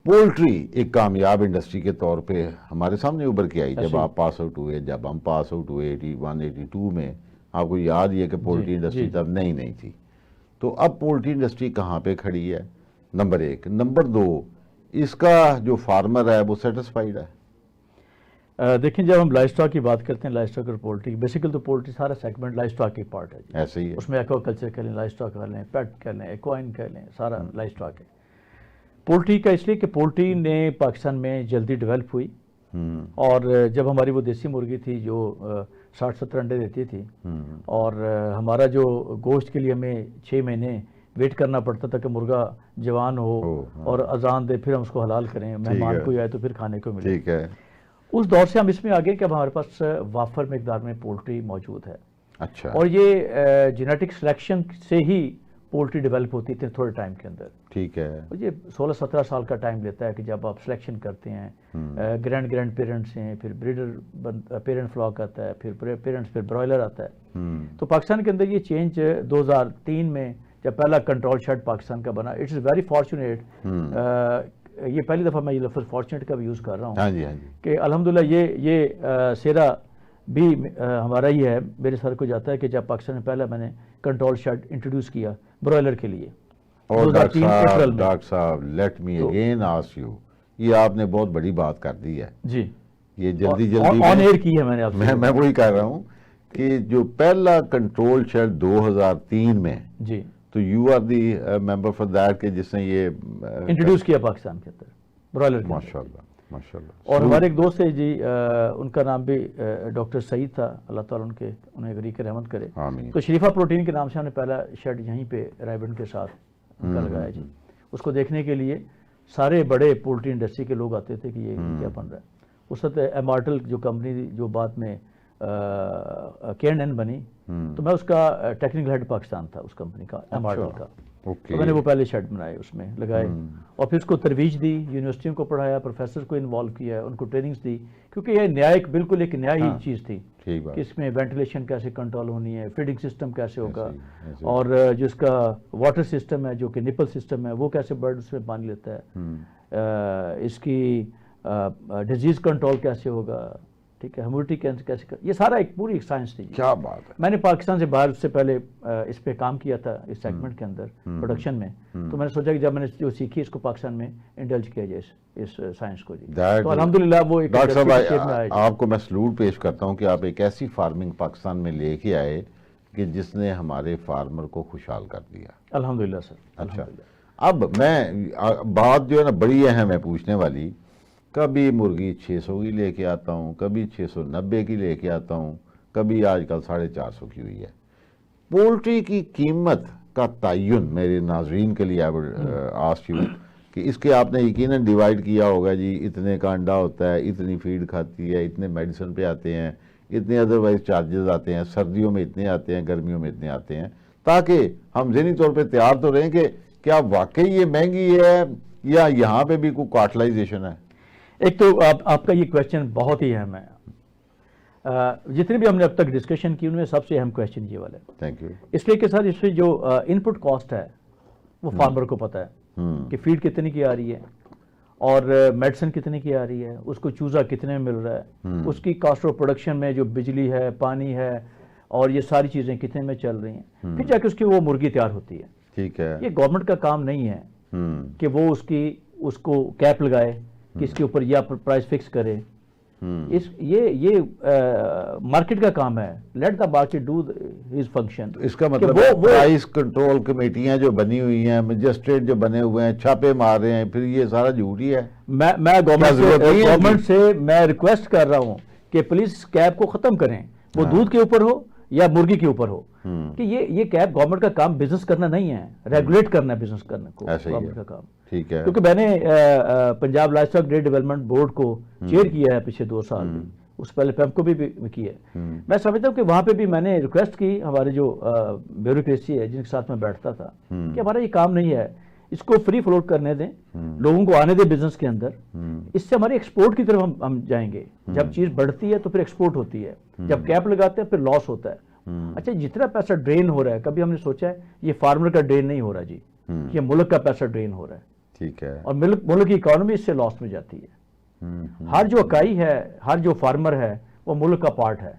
Poultry ایک کامیاب industry کے طور پہ ہمارے سامنے ابھر کے آئی جب آپ پاس آؤٹ ہوئے، جب ہم پاس آؤٹ ہوئے 81 82 میں. آپ کو یاد ہی ہے کہ پولٹری انڈسٹری تب نہیں تھی. تو اب پولٹری انڈسٹری کہاں پہ کھڑی ہے؟ نمبر 1. نمبر 2، اس کا جو فارمر ہے وہ سیٹسفائیڈ ہے؟ دیکھیں، جب ہم لائف سٹاک کی بات کرتے ہیں، لائف سٹاک اور پولٹری، بیسیکل تو پولٹری سارا سیگمنٹ لائف سٹاک کی پارٹ ہے. ایسے ہی ہے. اس میں ایکوا کلچر کر لیں، لائف سٹاک کر لیں، پیٹ کر لیں، ایکوائن کر لیں، سارا لائف سٹاک ہے. پولٹری کا اس لیے کہ پولٹری نے پاکستان میں جلدی ڈیولپ ہوئی، اور جب ہماری وہ دیسی مرغی تھی جو 60-70 انڈے دیتی تھی، اور ہمارا جو گوشت کے لیے ہمیں 6 مہینے ویٹ کرنا پڑتا تھا کہ مرغا جوان ہو اور اذان دے، پھر ہم اس کو حلال کریں، مہمان کوئی آئے تو پھر کھانے کو ملے. ٹھیک ہے. اس دور سے ہم اس میں آگے کہ اب ہمارے پاس وافر مقدار میں پولٹری موجود ہے. اچھا. اور یہ جینیٹک سلیکشن سے ہی پولٹری ڈیولپ ہوتی تھی تھوڑے ٹائم کے اندر. ٹھیک ہے. یہ 16-17 سال کا ٹائم لیتا ہے کہ جب آپ سلیکشن کرتے ہیں. گرینڈ پیرنٹس ہیں، پھر بریڈر پیرنٹ فلاک آتا ہے، پھر پیرنٹس، پھر برائلر آتا ہے. تو پاکستان کے اندر یہ چینج 2003 میں جب پہلا کنٹرول شیڈ پاکستان کا بنا. It's very fortunate. یہ پہلی دفعہ میں یہ لفظ فارچونیٹ کا بھی یوز کر رہا ہوں. ہاں جی. کہ الحمدللہ یہ سیرا بھی ہمارا ہی ہے، میرے سر کو جاتا ہے کہ جب پاکستان میں پہلا میں نے کنٹرول شیڈ انٹروڈیوس کیا برائلر کے لیے. اور ڈاکٹر صاحب let me again ask you, یہ آپ نے بہت بڑی بات کر دی ہے. جی. یہ جلدی آن ایئر کی ہے میں نے آپ سے. میں وہی کہہ رہا ہوں کہ جو پہلا کنٹرول شیڈ 2003 میں، جی، تو you are the member for that کہ جس نے یہ انٹروڈیوس کیا پاکستان کے اندر برائلر. ماشاء اللہ ماشاء اللہ. اور ہمارے ایک دوست ہے جی، ان کا نام بھی ڈاکٹر سعید تھا، اللہ تعالیٰ انہیں غریق رحمت کرے. آمین. تو شریفہ پروٹین کے نام سے ہم نے پہلا شیڈ یہیں پہ رائبن کے ساتھ ان کا لگایا جی. اس کو دیکھنے کے لیے سارے بڑے پولٹری انڈسٹری کے لوگ آتے تھے کہ یہ کیا بن رہا ہے. اس وقت ایمارٹل جو کمپنی جو بعد میں K&N بنی، تو میں اس کا ٹیکنیکل ہیڈ پاکستان تھا اس کمپنی کا، ایمارٹل کا. تو میں نے وہ پہلے شیڈ بنائے، اس میں لگائے، اور پھر اس کو ترویج دی، یونیورسٹیوں کو پڑھایا، پروفیسر کو انوالو کیا، ان کو ٹریننگز دی، کیونکہ یہ نیا بالکل ایک نیا ہی چیز تھی کہ اس میں وینٹیلیشن کیسے کنٹرول ہونی ہے، فیڈنگ سسٹم کیسے ہوگا، اور جو اس کا واٹر سسٹم ہے جو کہ نپل سسٹم ہے وہ کیسے برڈ اس میں پانی لیتا ہے، اس کی ڈیزیز کنٹرول کیسے ہوگا، ٹھیک ہے، ہیمورٹی کیسے، یہ سارا ایک پوری ایک سائنس تھی. کیا بات ہے. میں نے پاکستان سے باہر اس سے پہلے اس پہ کام کیا تھا اس سیگمنٹ کے اندر پروڈکشن میں. تو میں نے سوچا کہ جب میں نے جو سیکھی اس کو پاکستان میں انڈلج کیا جائے اس سائنس کو. جی تو الحمدللہ وہ ایک ڈاکٹر صاحب آپ کو میں سلوٹ پیش کرتا ہوں کہ آپ ایک ایسی فارمنگ پاکستان میں لے کے آئے کہ جس نے ہمارے فارمر کو خوشحال کر دیا. الحمدللہ سر. اچھا، اب میں بات جو ہے نا بڑی اہم ہے پوچھنے والی. کبھی مرغی 600 کی لے کے آتا ہوں، کبھی 690 کی لے کے آتا ہوں، کبھی آج کل 450 کی ہوئی ہے. پولٹری کی قیمت کا تعین میرے ناظرین کے لیے آسک یو کہ اس کے آپ نے یقیناً ڈیوائیڈ کیا ہوگا جی، اتنے کا انڈا ہوتا ہے، اتنی فیڈ کھاتی ہے، اتنے میڈیسن پہ آتے ہیں، اتنے ادروائز چارجز آتے ہیں، سردیوں میں اتنے آتے ہیں، گرمیوں میں اتنے آتے ہیں، تاکہ ہم ذہنی طور پہ تیار تو رہیں کہ کیا واقعی یہ مہنگی ہے یا یہاں پہ بھی کوئی کارٹلائزیشن ہے. ایک تو آپ کا یہ کویشچن بہت ہی اہم ہے. جتنے بھی ہم نے اب تک ڈسکشن کی ان میں سب سے اہم کویشچن یہ والا ہے. Thank you. اس لیے کہ سر اس میں جو ان پٹ کاسٹ ہے وہ فارمر کو پتہ ہے کہ فیڈ کتنے کی آ رہی ہے اور میڈیسن کتنے کی آ رہی ہے، اس کو چوزا کتنے میں مل رہا ہے، اس کی کاسٹ آف پروڈکشن میں جو بجلی ہے، پانی ہے، اور یہ ساری چیزیں کتنے میں چل رہی ہیں، پھر جا کے اس کی وہ مرغی تیار ہوتی ہے. ٹھیک ہے. یہ گورنمنٹ کا کام نہیں ہے کہ وہ اس کو کیپ لگائے کہ اس کے اوپر یا پرائز فکس کرے. یہ مارکیٹ کا کام ہے. Let the market do his function. اس کا مطلب پرائز کنٹرول کمیٹیاں جو بنی ہوئی ہیں، مجسٹریٹ جو بنے ہوئے ہیں، چھاپے مار رہے ہیں، پھر یہ سارا جھوٹ ہی ہے. میں گورنمنٹ سے میں ریکویسٹ کر رہا ہوں کہ پلیز کیپ کو ختم کریں، وہ دودھ کے اوپر ہو یا مرغی کے اوپر ہو، کہ یہ کیپ گورنمنٹ کا کام بزنس کرنا نہیں ہے، ریگولیٹ کرنا ہے بزنس کرنے کو گورنمنٹ کا کام. ٹھیک ہے. کیونکہ میں نے Punjab life stock dairy development board کو چیئر کیا ہے پچھلے 2 سال بھی، اس پہلے پیپ کو بھی کیا ہے. میں سمجھتا ہوں کہ وہاں پہ بھی میں نے ریکویسٹ کی ہمارے جو بیوروکریسی ہے جن کے ساتھ میں بیٹھتا تھا کہ ہمارا یہ کام نہیں ہے، اس کو فری فلوٹ کرنے دیں، لوگوں کو آنے دیں بزنس کے اندر. اس سے ہماری ایکسپورٹ کی طرف ہم جائیں گے. جب چیز بڑھتی ہے تو پھر ایکسپورٹ ہوتی ہے، جب کیپ لگاتے ہیں پھر لاس ہوتا ہے. اچھا، جتنا پیسہ ڈرین ہو رہا ہے کبھی ہم نے سوچا ہے یہ فارمر کا ڈرین نہیں ہو رہا جی، یہ ملک کا پیسہ ڈرین ہو رہا ہے. ٹھیک ہے. اور ملک کی اکانومی اس سے لاس میں جاتی ہے. ہر جو اکائی ہے، ہر جو فارمر ہے، وہ ملک کا پارٹ ہے.